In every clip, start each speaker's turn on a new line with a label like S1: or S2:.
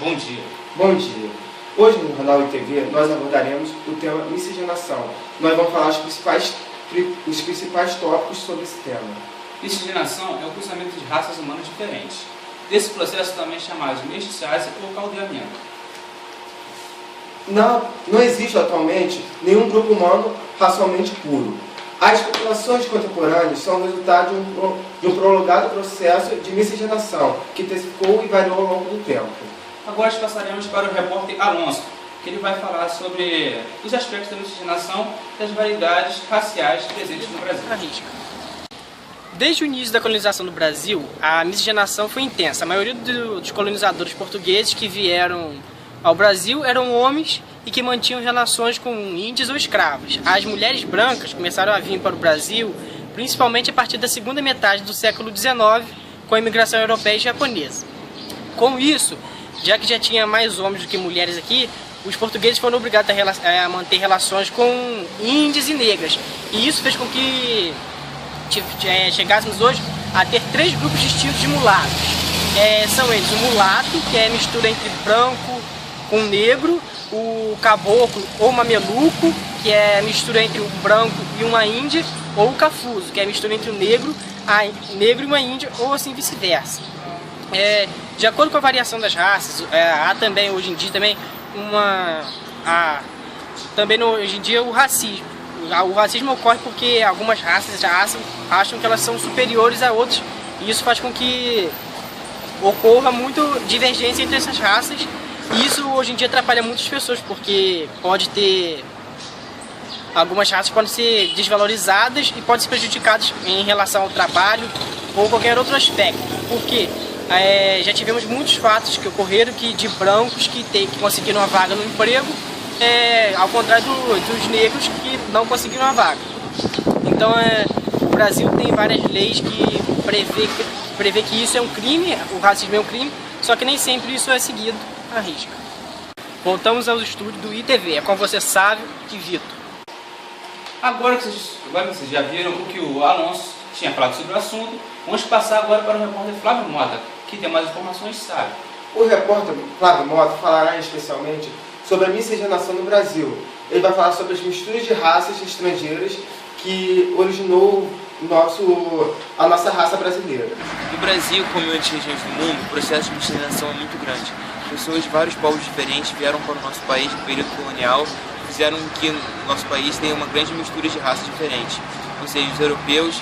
S1: Bom dia.
S2: Bom dia. Hoje no Canal ITV nós abordaremos o tema miscigenação. Nós vamos falar os principais tópicos sobre esse tema.
S1: Miscigenação é o cruzamento de raças humanas diferentes. Desse processo também é chamado de mestiçagem ou caldeamento.
S2: Não existe atualmente nenhum grupo humano racialmente puro. As populações contemporâneas são resultado de um prolongado processo de miscigenação que intensificou e variou ao longo do tempo.
S1: Agora passaremos para o repórter Alonso, que ele vai falar sobre os aspectos da miscigenação e das variedades raciais presentes no Brasil.
S3: Desde o início da colonização do Brasil, a miscigenação foi intensa. A maioria dos colonizadores portugueses que vieram ao Brasil eram homens e que mantinham relações com índios ou escravos. As mulheres brancas começaram a vir para o Brasil principalmente a partir da segunda metade do século XIX, com a imigração europeia e japonesa. Com isso, já que já tinha mais homens do que mulheres aqui, os portugueses foram obrigados a manter relações com índias e negras. E isso fez com que chegássemos hoje a ter três grupos distintos de mulatos. São eles o mulato, que é a mistura entre branco com negro, o caboclo ou mameluco, que é a mistura entre um branco e uma índia, ou o cafuso, que é a mistura entre um negro e uma índia, ou assim vice-versa. De acordo com a variação das raças, há também hoje em dia hoje em dia o racismo. O racismo ocorre porque algumas raças acham que elas são superiores a outras, e isso faz com que ocorra muito divergência entre essas raças. E isso hoje em dia atrapalha muitas pessoas, porque algumas raças podem ser desvalorizadas e podem ser prejudicadas em relação ao trabalho ou qualquer outro aspecto. Porque já tivemos muitos fatos que ocorreram de brancos que conseguiram uma vaga no emprego, ao contrário dos negros que não conseguiram uma vaga. Então o Brasil tem várias leis que prevê que isso é um crime, o racismo é um crime, só que nem sempre isso é seguido à risca. Voltamos aos estúdios do ITV, é com você, Sávio e Vitor.
S1: Agora que vocês já viram o que o Alonso tinha falado sobre o assunto, vamos passar agora para o repórter Flávio Mota, que tem mais informações, sabe?
S2: O repórter Flávio Mota falará especialmente sobre a miscigenação no Brasil. Ele vai falar sobre as misturas de raças estrangeiras que originou a nossa raça brasileira.
S4: No Brasil, como em outras regiões do mundo, o processo de miscigenação é muito grande. Pessoas de vários povos diferentes vieram para o nosso país no período colonial e fizeram que o nosso país tenha uma grande mistura de raças diferentes. Ou seja, os europeus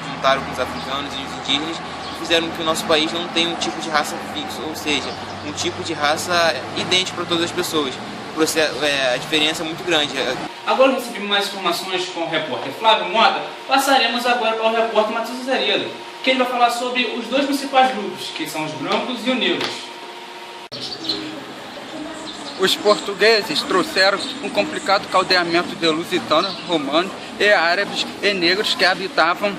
S4: juntaram com os africanos e os indígenas e fizeram que o nosso país não tenha um tipo de raça fixo, ou seja, um tipo de raça idêntico para todas as pessoas. A diferença é muito grande.
S1: Agora que recebemos mais informações com o repórter Flávio Mota, passaremos agora para o repórter Matheus Azeredo, que ele vai falar sobre os dois principais grupos, que são os brancos e os negros.
S5: Os portugueses trouxeram um complicado caldeamento de lusitanos, romanos e árabes e negros que habitavam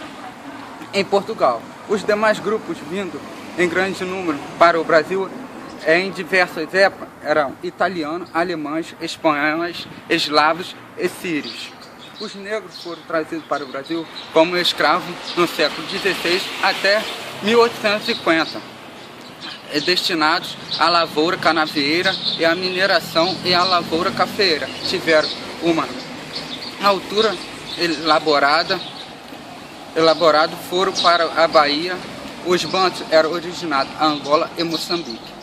S5: em Portugal. Os demais grupos vindo em grande número para o Brasil em diversas épocas eram italianos, alemães, espanhóis, eslavos e sírios. Os negros foram trazidos para o Brasil como escravos no século XVI até 1850, destinados à lavoura canavieira e à mineração e à lavoura cafeeira. Tiveram uma altura elaborado foram para a Bahia. Os bantos eram originados de Angola e Moçambique.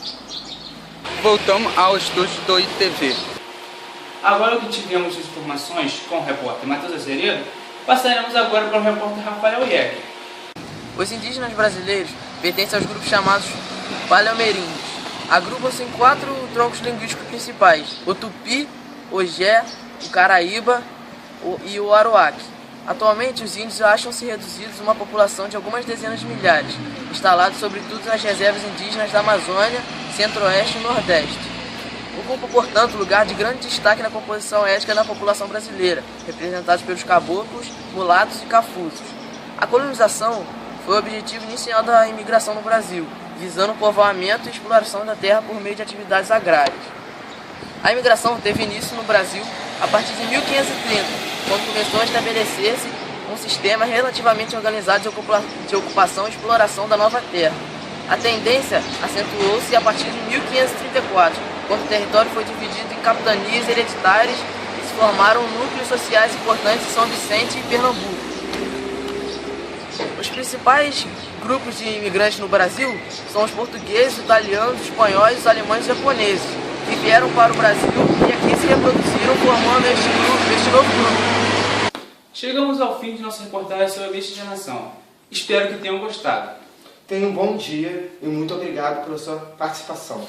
S5: Voltamos ao estúdio do ITV.
S1: Agora que tivemos as informações com o repórter Matheus Azeredo, passaremos agora para o repórter Rafael Ieck.
S6: Os indígenas brasileiros pertencem aos grupos chamados paleoameríndios. Agrupam-se em 4 troncos linguísticos principais: o tupi, o jé, o caraíba e o aroac. Atualmente, os índios acham-se reduzidos a uma população de algumas dezenas de milhares, instalados sobretudo nas reservas indígenas da Amazônia, Centro-Oeste e Nordeste. Ocupam, portanto, lugar de grande destaque na composição étnica da população brasileira, representados pelos caboclos, mulatos e cafusos. A colonização foi o objetivo inicial da imigração no Brasil, visando o povoamento e exploração da terra por meio de atividades agrárias. A imigração teve início no Brasil a partir de 1530, quando começou a estabelecer-se um sistema relativamente organizado de ocupação e exploração da nova terra. A tendência acentuou-se a partir de 1534, quando o território foi dividido em capitanias hereditárias e se formaram núcleos sociais importantes em São Vicente e Pernambuco. Os principais grupos de imigrantes no Brasil são os portugueses, italianos, espanhóis, os alemães e japoneses, que vieram para o Brasil e aqui se reproduziram formando este novo grupo.
S1: Chegamos ao fim de nossa reportagem sobre a miscigenação. Espero que tenham gostado.
S2: Tenha um bom dia e muito obrigado pela sua participação.